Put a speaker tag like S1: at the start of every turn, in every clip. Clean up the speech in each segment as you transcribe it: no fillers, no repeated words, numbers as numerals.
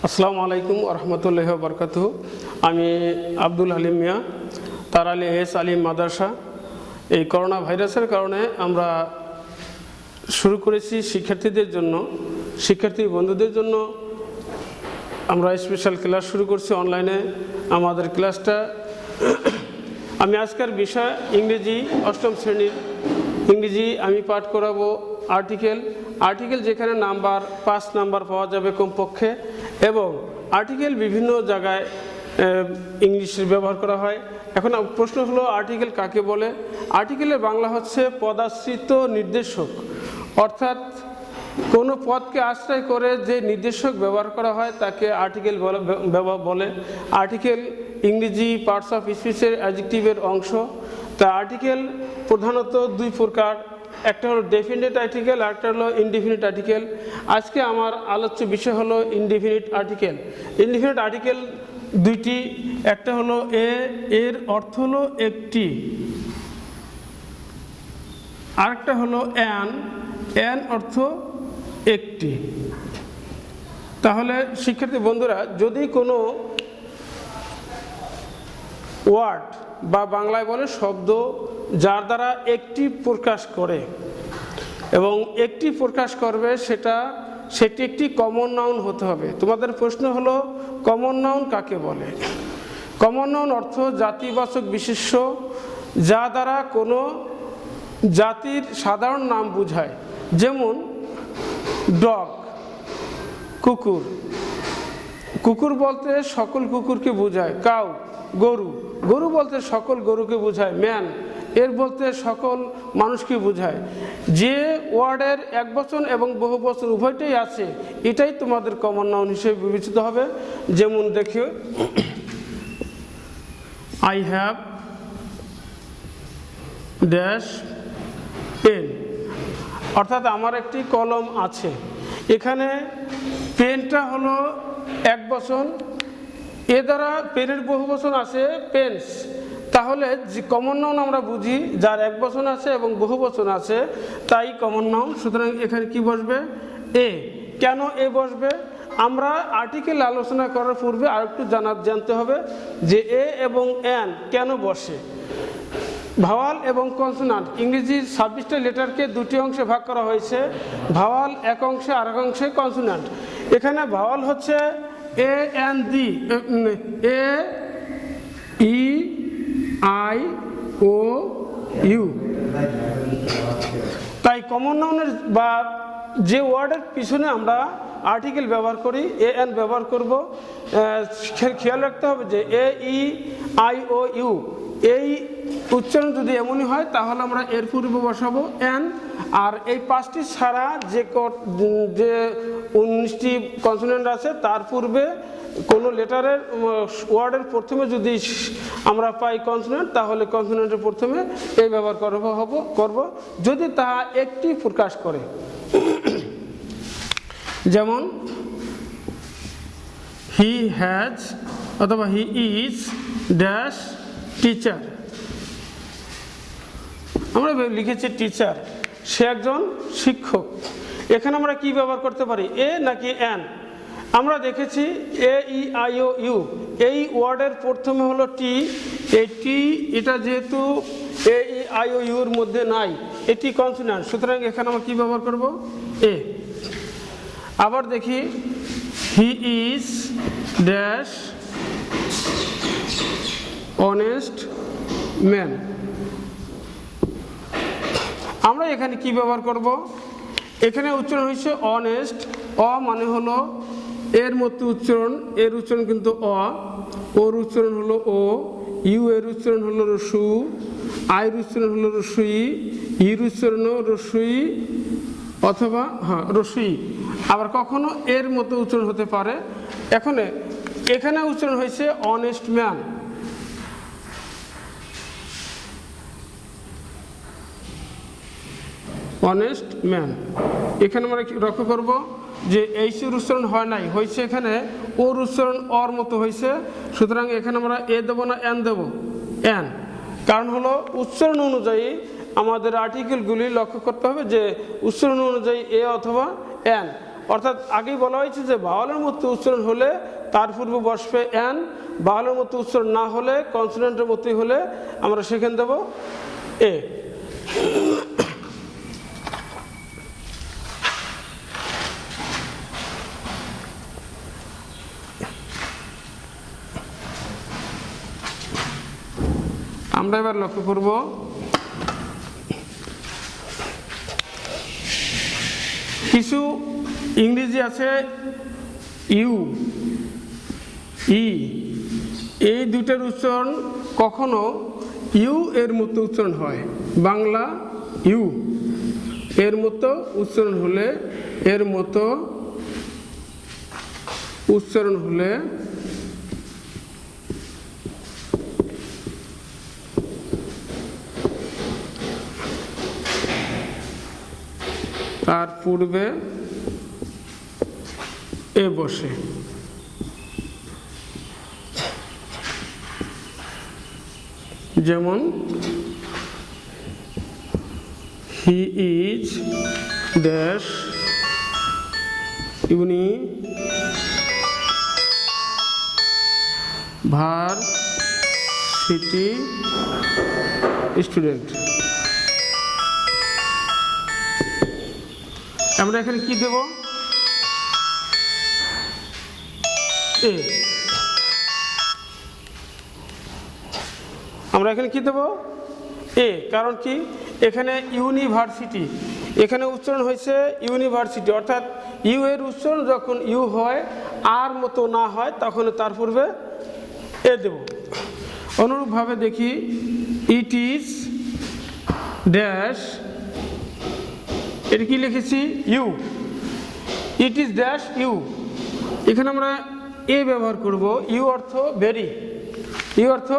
S1: আসসালামু আলাইকুম রহমতুল্লাহি ওয়া বারাকাতুহু। আমি আব্দুল হালিম মিয়া, তারালি এস আলিম মাদ্রাসা। এই করোনা ভাইরাসের কারণে আমরা শুরু করেছি শিক্ষার্থীদের জন্য, শিক্ষার্থী বন্ধুদের জন্য আমরা স্পেশাল ক্লাস শুরু করছি অনলাইনে। আমাদের ক্লাসটা আমি আজকের বিষয় ইংরেজি, অষ্টম শ্রেণীর ইংরেজি আমি পাঠ করাবো আর্টিকেল যেখানে নাম্বার 5 নাম্বার পাওয়া যাবে কমপক্ষে, এবং আর্টিকেল বিভিন্ন জায়গায় ইংলিশের ব্যবহার করা হয়। এখন প্রশ্ন হলো আর্টিকেল কাকে বলে? আর্টিকেলের বাংলা হচ্ছে পদাশ্রিত নির্দেশক, অর্থাৎ কোনো পদকে আশ্রয় করে যে নির্দেশক ব্যবহার করা হয় তাকে আর্টিকেল বলে। আর্টিকেল ইংরেজি পার্টস অফ স্পিচের অ্যাডজেক্টিভের অংশ। তা আর্টিকেল প্রধানত দুই প্রকার, একটা হলো ডেফিনিট আর্টিকেল, আর একটা হলো ইনডেফিনিট আর্টিকেল। আজকে আমার আলোচ্য বিষয় হলো ইনডেফিনিট আর্টিকেল। ইনডেফিনিট আর্টিকেল দুইটি, একটা হলো এর অর্থ হলো একটি, আরেকটা হলো অ্যান অর্থ একটি। তাহলে শিক্ষার্থী বন্ধুরা, যদি কোনো ওয়ার্ড বা বাংলায় বলে শব্দ যার দ্বারা একটি প্রকাশ করে এবং একটি প্রকাশ করবে সেটি একটি কমন নাউন হতে হবে। তোমাদের প্রশ্ন হলো কমন নাউন কাকে বলে? কমন নাউন অর্থ জাতিবাচক বিশেষ্য, যা দ্বারা কোনো জাতির সাধারণ নাম বোঝায়। যেমন ডগ, কুকুর। কুকুর বলতে সকল কুকুরকে বোঝায়। কাউ, গরু বলতে সকল গরুকে বোঝায়। ম্যান এর বলতে সকল মানুষকে বোঝায়। যে ওয়ার্ডের একবচন এবং বহুবচন উভয়টাই আছে, এটাই তোমাদের কমন নাউন হিসেবে বিবেচিত হবে। যেমন দেখো, আই হ্যাভ ড্যাশ পেন, অর্থাৎ আমার একটি কলম আছে। এখানে পেনটা হলো একবচন, এ দ্বারা পেনের বহুবচন আছে পেন্স। তাহলে যে কমন নাউন আমরা বুঝি যার একবচন আছে এবং বহুবচন আছে, তাই কমন নাউন। সুতরাং এখানে কি বসবে? এ। কেন এ বসবে? আমরা আর্টিকেল আলোচনা করার পূর্বে আর একটু জানতে হবে যে এ এবং অ্যান কেন বসে। ভাওয়াল এবং কনসোনান্ট, ইংরেজির 26টা লেটারকে দুটি অংশে ভাগ করা হয়েছে। ভাওয়াল এক অংশে, আর এক অংশে কনসোনান্ট। এখানে ভাওয়াল হচ্ছে A N D, A E I O U. তাই কমন নাউনের বা যে ওয়ার্ডের পিছনে আমরা আর্টিকেল ব্যবহার করি, এ এন ব্যবহার করব। খেয়াল রাখতে হবে যে এ ই আই ও ইউ, এই উচ্চারণ যদি এমনই হয় তাহলে আমরা এর পূর্বে বসাবো এন। আর এই 5টি ছাড়া যে 19টি কনসোনেন্ট আছে তার পূর্বে কোনো লেটারের ওয়ার্ডের প্রথমে যদি আমরা পাই কনসোনেন্ট, তাহলে কনসোনেন্টের প্রথমে এই ব্যবহার করব যদি তা একটি প্রকাশ করে। যেমন হি হ্যাজ অথবা হি ইজ ড্যাশ টিচার। আমরা লিখেছি টিচার, সে একজন শিক্ষক। এখানে আমরা কি ব্যবহার করতে পারি, এ নাকি অ্যান? আমরা দেখেছি এ ই আই ও ইউ, এই ওয়ার্ডের প্রথমে হলো টি। এই টি, এটা যেহেতু এ ই আই ও ইউর মধ্যে নাই, এটি কনসোনেন্ট, সুতরাং এখানে আমরা কি ব্যবহার করব? এ। আবার দেখি হি ইজ ড্যাশ অনেস্ট ম্যান। আমরা এখানে কি ব্যবহার করব? এখানে উচ্চারণ হচ্ছে অনেস্ট। অ মানে হলো এর মতো উচ্চারণ, এর উচ্চারণ কিন্তু অ, ওর উচ্চারণ হলো ও, ইউ এর উচ্চারণ হলো রসু, আইর উচ্চারণ হলো রসুই, ইর উচ্চারণ রসুই অথবা রসুই। আবার কখনো এর মতো উচ্চারণ হতে পারে। এখানে উচ্চারণ হয়েছে অনেস্ট ম্যান। Honest man. এখানে আমরা লক্ষ্য করব যে এইচের উচ্চারণ হয় নাই, হয়েছে এখানে ওর উচ্চারণ অর মতো হয়েছে। সুতরাং এখানে আমরা এ দেবো না অ্যান দেবো? অ্যান। কারণ হলো উচ্চারণ অনুযায়ী আমাদের আর্টিকেলগুলি লক্ষ্য করতে হবে যে উচ্চারণ অনুযায়ী এ অথবা অ্যান। অর্থাৎ আগেই বলা হয়েছে যে ভাওয়ালের মতো উচ্চারণ হলে তার পূর্বে বসবে অ্যান, ভাওয়ালের মতো উচ্চারণ না হলে কনসোনেন্টের মতোই হলে আমরা সেখানে দেব এ। আমরা এবার লক্ষ্য করব কিছু ইংরেজি আছে ইউ, ই, এই দুটার উচ্চারণ কখনো ইউ এর মতো উচ্চারণ হয়। বাংলা ইউ এর মতো উচ্চারণ হলে, এর মতো উচ্চারণ হলে তার পূর্বে এ বসে। যেমন হি ইজ ড্যাশ ইউনিভার্সিটি স্টুডেন্ট। আমরা এখানে কি দেব? এ। আমরা এখানে কি দেব? এ। কারণ কি? এখানে ইউনিভার্সিটি, এখানে উচ্চারণ হয়েছে ইউনিভার্সিটি, অর্থাৎ ইউ এর উচ্চারণ যখন ইউ হয় আর মতো না হয় তখন তার পূর্বে এ দেব। অনুরূপভাবে দেখি ইট ইজ ড্যাশ, এটা কি লিখেছি? U. It is dash U, এখানে আমরা এ ব্যবহার করব। ইউ অর্থ ভেরি, ইউ অর্থ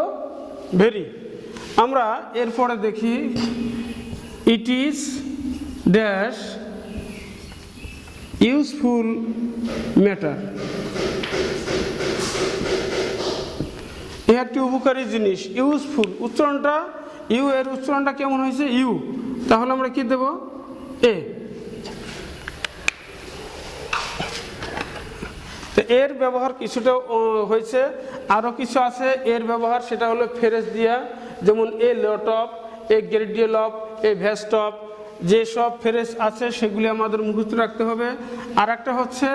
S1: ভেরি। আমরা এরপরে দেখি it is dash useful matter, এ একটি উপকারী জিনিস। ইউজফুল উচ্চারণটা, ইউ এর উচ্চারণটা কেমন হয়েছে? ইউ। তাহলে আমরা কি দেব? এ। তো এর ব্যবহার কিছুটা হয়েছে, আরও কিছু আছে এর ব্যবহার, সেটা হলো ফ্রেজ দিয়া, যেমন a lot of, a great deal of, a vast of, যেসব ফ্রেজ আছে সেগুলি আমাদের মুখস্থ রাখতে হবে। আর একটা হচ্ছে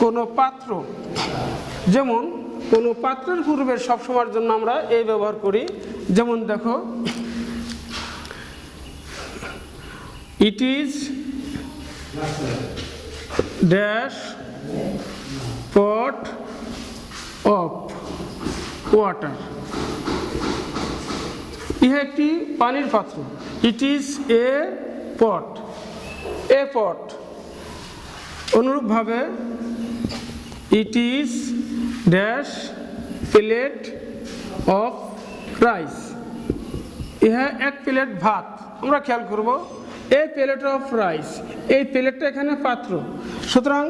S1: কোনো পাত্র, যেমন কোনো পাত্রের পূর্বে সবসময়ের জন্য আমরা এই ব্যবহার করি। যেমন দেখো ইট is dash pot of water, ইহা একটি পানির পাত্র। ইট ইজ এ পট, এ পট। অনুরূপভাবে ইট is dash plate of rice, ইহা এক প্লেট ভাত। আমরা খেয়াল করব এ প্লেট অফ রাইস, এই প্লেটটা এখানে পাত্র। সুতরাং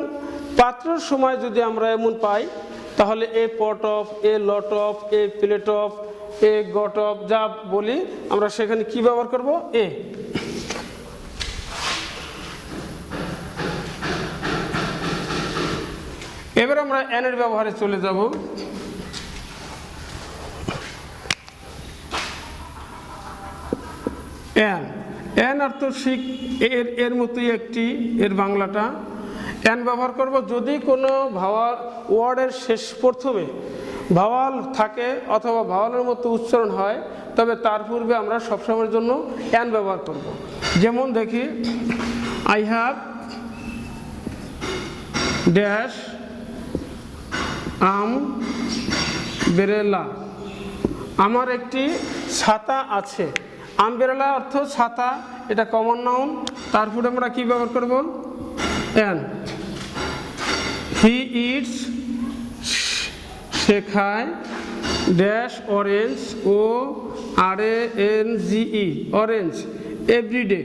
S1: পাত্রের সময় যদি আমরা এমন পাই তাহলে a pot of, a lot of, a plate of, a got of যা বলি আমরা সেখানে কি ব্যবহার করব? এ। এবার আমরা এনের ব্যবহারে চলে যাব। এন, এন অর্থ শিখ, এর মতোই একটি, এর বাংলাটা। এন ব্যবহার করব যদি কোনো ভাওয়াল ওয়ার্ডের শেষ প্রথমে ভাওয়াল থাকে অথবা ভাওয়ালের মতো উচ্চারণ হয়, তবে তার পূর্বে আমরা সবসময়ের জন্য এন ব্যবহার করব। যেমন দেখি আই হ্যাভ ড্যাশ আমব্রেলা, আমার একটি ছাতা আছে। আমব্রেলা অর্থ ছাতা, এটা কমন নাউন, তারপরে আমরা কি ব্যবহার করব? এন। হি ইটস, সে খায় dash orange, O R A N G E, orange, everyday,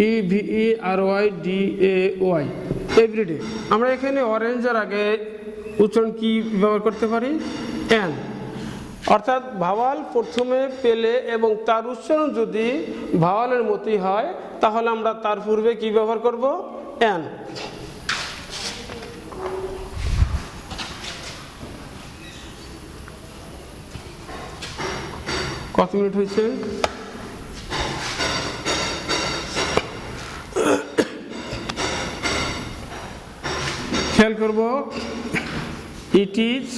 S1: E V E R Y D A Y, everyday. আমরা এখানে অরেঞ্জের আগে উচ্চারণ কি ব্যবহার করতে পারি? এন। অর্থাৎ ভাওয়াল প্রথমে পেলে এবং তার উচ্চারণ যদি ভাওয়ালের মতোই হয় তাহলে আমরা তার পূর্বে কি ব্যবহার করব? এন। কত মিনিট হয়েছে? খেয়াল করব, it is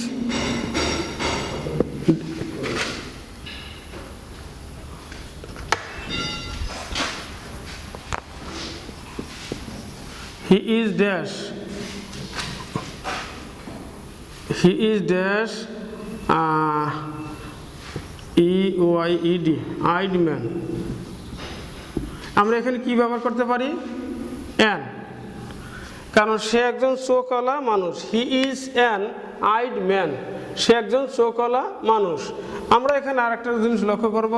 S1: he is dash, he is dash EYED, eyed man। আমরা এখানে কি ব্যবহার করতে পারি? অ্যান, কারণ সে একজন চোখওয়ালা মানুষ। He is an eyed man, সে একজন চোখওয়ালা মানুষ। আমরা এখানে আরেকটা জিনিস লক্ষ্য করব,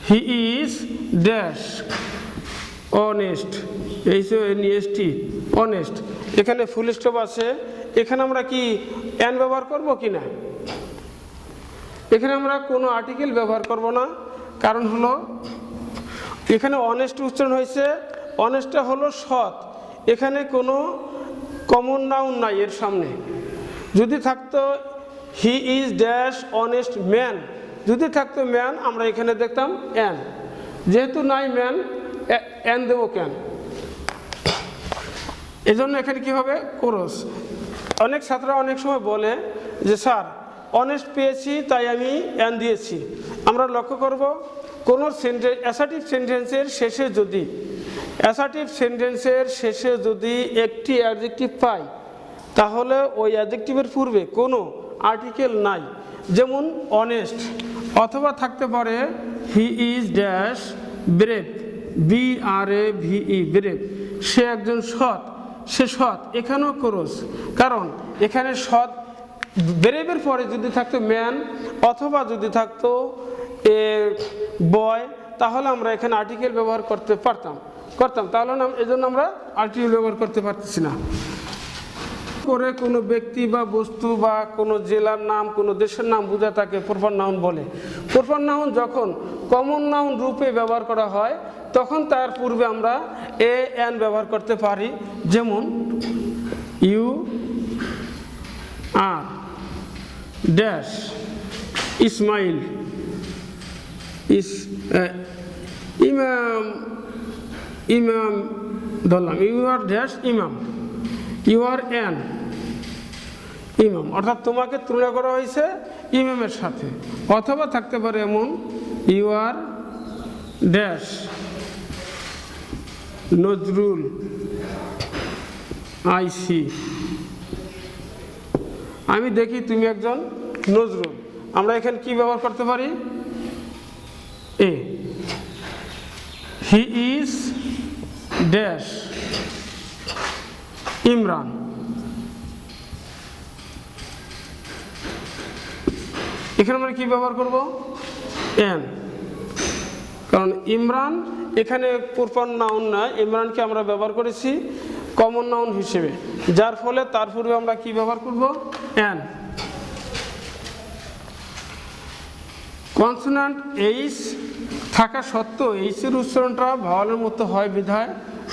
S1: he is dash honest, HONEST, honest. এখানে ফুল স্টপ আছে, এখানে আমরা কি অ্যান ব্যবহার করব কি না? এখানে আমরা কোনো আর্টিকেল ব্যবহার করব না, কারণ হলো এখানে অনেস্ট উচ্চারণ হয়েছে। অনেস্টটা হলো সৎ, এখানে কোনো কমন নাউন নাই এর সামনে। যদি থাকতো হি ইজ ড্যাশ অনেস্ট ম্যান, যদি থাকতো ম্যান আমরা এখানে দেখতাম অ্যান, যেহেতু নাই ম্যান অ্যান দেবো কেন? এজন্য এখানে কি হবে? কোরস। অনেক ছাত্ররা অনেক সময় বলে যে স্যার অনেস্ট পেয়েছি তাই আমি অ্যান দিয়েছি। আমরা লক্ষ্য করব, কোনো অ্যাসার্টিভ সেন্টেন্সের শেষে যদি একটি অ্যাডজেক্টিভ পাই, তাহলে ওই অ্যাডজেক্টিভের পূর্বে কোনো আর্টিকেল নাই। যেমন অনেস্ট, অথবা থাকতে পারে he is dash brave, BRAVE, brave, সে একজন সৎ, সে সৎ। এখানেও ক্রস, কারণ এখানে সৎ ব্রেভের পরে যদি থাকতো ম্যান, অথবা যদি থাকতো বয়, তাহলে আমরা এখানে আর্টিকেল ব্যবহার করতে পারতাম। তাহলে না, এজন্য আমরা আর্টিকেল ব্যবহার করতে পারতেছি না। করে কোনো ব্যক্তি বা বস্তু বা কোনো জেলার নাম, কোনো দেশের নাম বোঝা তাকে প্রপার নাউন বলে। প্রপার নাউন যখন কমন নাউন রূপে ব্যবহার করা হয়, তখন তার পূর্বে আমরা অ্যান ব্যবহার করতে পারি। যেমন ইউ আর ড্যাশ ইসমাইল, ইমাম ধরলাম, ইউ আর ড্যাশ ইমাম, ইউ আর অ্যান ইমাম, অর্থাৎ তোমাকে তুলনা করা হয়েছে ইমামের সাথে। অথবা থাকতে পারে এমন ইউ আর ড্যাশ নজরুল, আইসি, আমি দেখি তুমি একজন নজরুল। আমরা এখানে কি ব্যবহার করতে পারি? এ। হি ইজ ড্যাশ ইমরান, এখানে আমরা কি ব্যবহার করব? এন, কারণ ইমরান এখানে প্রপার নাউন নয়, ইমরানকে আমরা ব্যবহার করেছি কমন নাউন হিসেবে, যার ফলে তার পূর্বে আমরা কি ব্যবহার করব? এন। কনসোনান্ট এইচ থাকা সত্ত্বেও এইচের উচ্চারণটা ভাওয়ালের মতো হয় বিধায়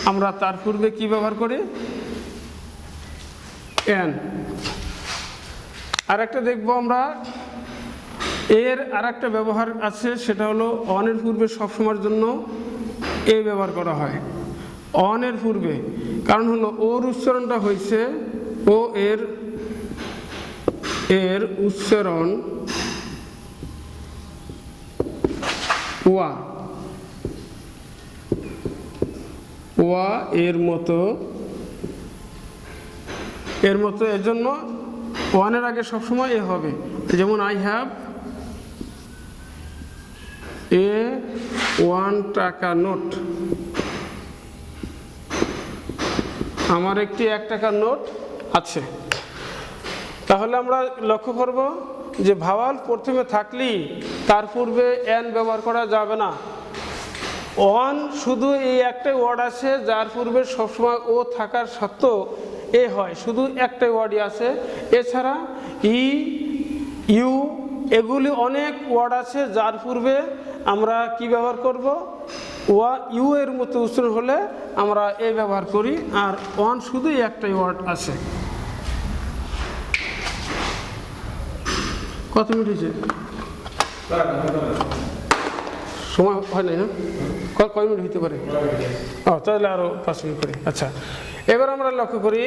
S1: আমরা তার পূর্বে কি ব্যবহার করি? এন। আর একটা দেখবো আমরা, এর আর একটা ব্যবহার আছে, সেটা হলো অনের পূর্বে সবসময়ের জন্য এ ব্যবহার করা হয়। অনের পূর্বে, কারণ হলো ওর উচ্চারণটা হয়েছে, ও এর উচ্চারণ ওয়া, ওয়া এর মতো, এর জন্য ওয়ানের আগে সবসময় এ হবে। যেমন আই হ্যাভ এ 1 টাকা নোট, আমার একটি 1 টাকার নোট আছে। তাহলে আমরা লক্ষ্য করব যে ভাওয়াল প্রথমে থাকলেই তার পূর্বে এন ব্যবহার করা যাবে না। অন শুধু এই একটাই ওয়ার্ড আছে যার পূর্বে সবসময় ও থাকার সত্ত্বেও এ হয়, শুধু একটাই ওয়ার্ডই আছে। এছাড়া ই, ইউ, এগুলি অনেক ওয়ার্ড আছে যার পূর্বে আমরা কি ব্যবহার করব? ওয়া ইউ এর মতো উচ্চারণ হলে আমরা এ ব্যবহার করি, আর ওয়ান শুধু একটাই ওয়ার্ড আছে। কত মিনিট হয়েছে? সময় হয় নাই না? কয় মিনিট হইতে পারে? তাহলে আরও 5 মিনিট করি। আচ্ছা, এবার আমরা লক্ষ্য করি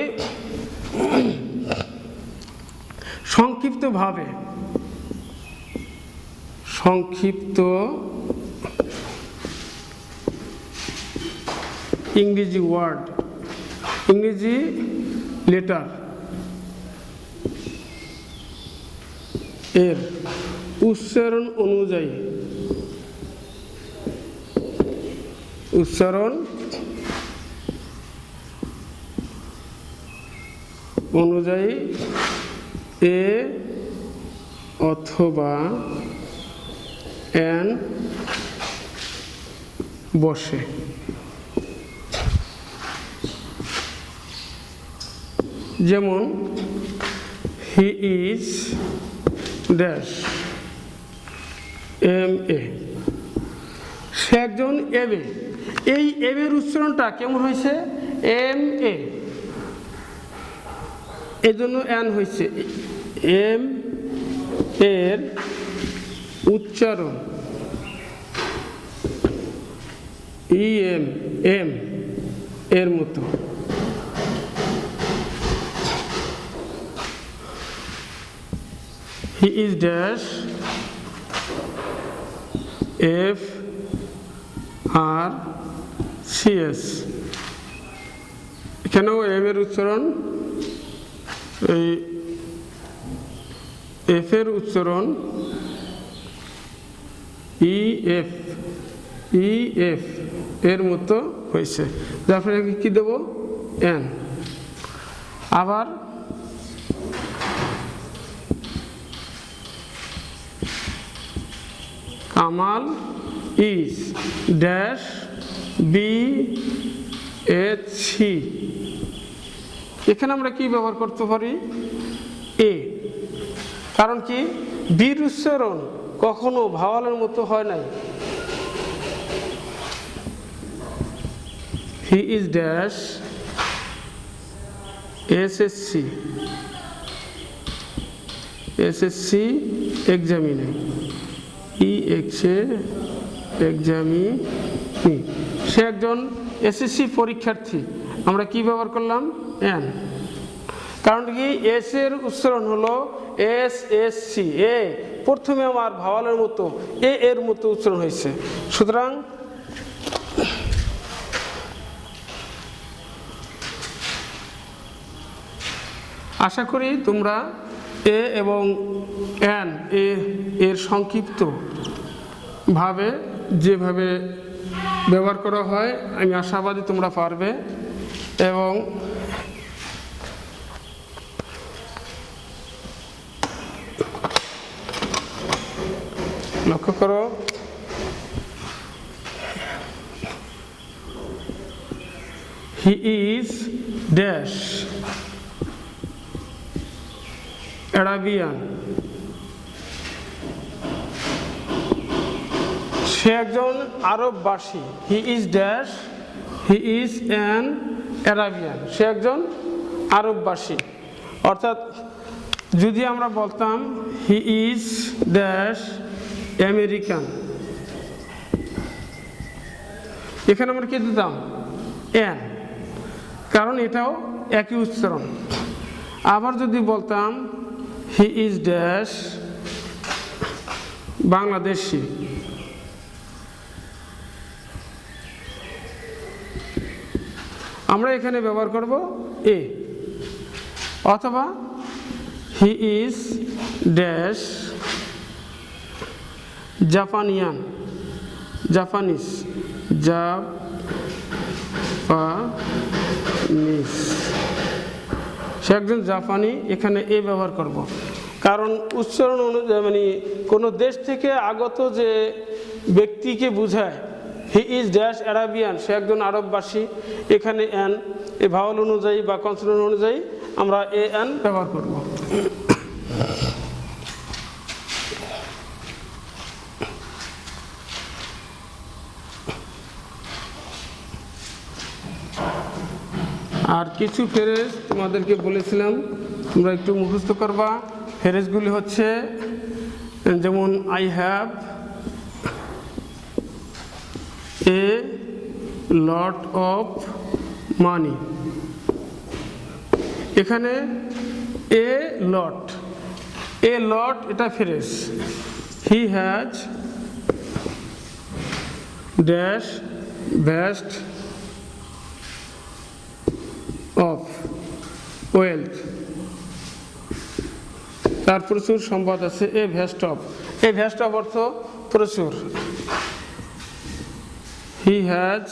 S1: সংক্ষিপ্তভাবে, সংক্ষিপ্ত ইংরেজি ওয়ার্ড, ইংরেজি লেটার এর উচ্চারণ অনুযায়ী, উচ্চারণ অনুযায়ী এ অথবা এন বসে। যেমন হি ইজ ড্যাশ এম এ, সে একজন এম এ। এই এম এর উচ্চারণটা কেমন হয়েছে? এম এ, এই জন্য এন হয়েছে। এম এর উচ্চারণ ই এম, এম এর মতো। He is dash F R C S, এখানেও এম এর উচ্চারণ, এই এফ এর উচ্চারণ ই এফ, ই এফ এর মতো হয়েছে, যার ফলে কি দেব? এন। আবার Kamal is dash B H C, এখানে আমরা কি ব্যবহার করতে পারি? এ। কারণ কি? বীর উচ্চারণ কখনো ভাওয়ালের মতো হয় নাই। He is dash SSC, SSC এক্সামিনে, ই এক্সে এক্সামিনি, সে একজন এসএসসি পরীক্ষার্থী। আমরা কি ব্যবহার করলাম? এন। কারণ কি? এস এর উচ্চারণ হলো এস এস সি, এ প্রথমে আমার ভাওয়ালের মতো এ এর মতো উচ্চারণ হয়েছে। সুতরাং আশা করি তোমরা এ এবং এন এর সংক্ষিপ্ত ভাবে যেভাবে ব্যবহার করা হয় আমি আশাবাদী তোমরা পারবে। এবং লক্ষ্য করো, হি ইজ ড্যাশ অ্যারাবিয়ান, সে একজন আরববাসী। He is dash, he is an Arabian, সে একজন আরববাসী। অর্থাৎ যদি আমরা বলতাম হি ইজ ড্যাশ আমেরিকান, এখানে আমরা কি দিতাম? এন, কারণ এটাও একই উচ্চারণ। আবার যদি বলতাম হি ইজ ড্যাশ বাংলাদেশি, আমরা এখানে ব্যবহার করব এ। অথবা he is dash Japanian, Japanese, Japanese, সে একজন জাপানি, এখানে এ ব্যবহার করব। কারণ উচ্চারণ অনুযায়ী মানে কোনো দেশ থেকে আগত যে ব্যক্তিকে বোঝায়, হি ইজ ড্যাশ অ্যারাবিয়ান, সে একজন আরববাসী, এখানে এন, এ ভাওয়াল অনুযায়ী বা কনসোনেন্ট অনুযায়ী আমরা এ এন ব্যবহার করব। আর কিছু ফ্রেজ তোমাদেরকে বলেছিলাম তোমরা একটু মুখস্থ করবা। ফ্রেজগুলি হচ্ছে যেমন I have a lot of money. এখানে এ লট এটা phrase. He has dash vast of wealth. তার প্রচুর সম্পদ আছে। এ ভ্যাস্ট অফ অর্থ প্রচুর। হি হ্যাজ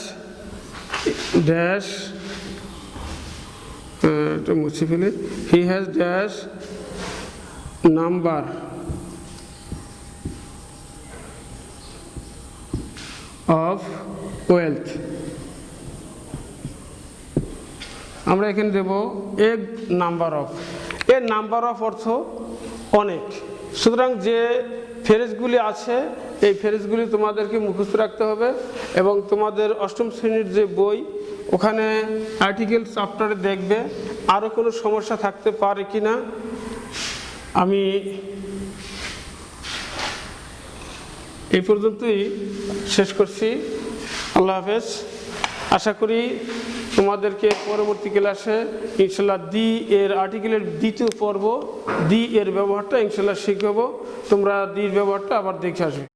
S1: ড্যাশ, এটা মুছে ফেলে, he has dash number of wealth. আমরা এখানে দেব এ নাম্বার অফ। এর নাম্বার অফ অর্থ অনেক। সুতরাং যে ফ্রেজগুলি আছে এই ফ্রেজগুলি তোমাদেরকে মুখস্থ রাখতে হবে এবং তোমাদের অষ্টম শ্রেণীর যে বই ওখানে আর্টিকেল চ্যাপ্টারে দেখবে আরও কোনো সমস্যা থাকতে পারে কি না। আমি এই পর্যন্তই শেষ করছি। আল্লাহ হাফেজ। আশা করি তোমাদেরকে পরবর্তী ক্লাসে ইনশাল্লাহ দি এর আর্টিকেলের দ্বিতীয় পর্ব দি এর ব্যবহারটা ইনশাল্লাহ শিখাবো। তোমরা দির ব্যবহারটা আবার দেখে আসবে।